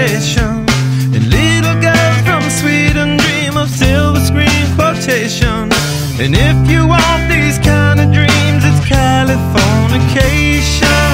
inspiration. And little girls from Sweden dream of silver screen quotation. And if you want these kind of dreams, it's Californication.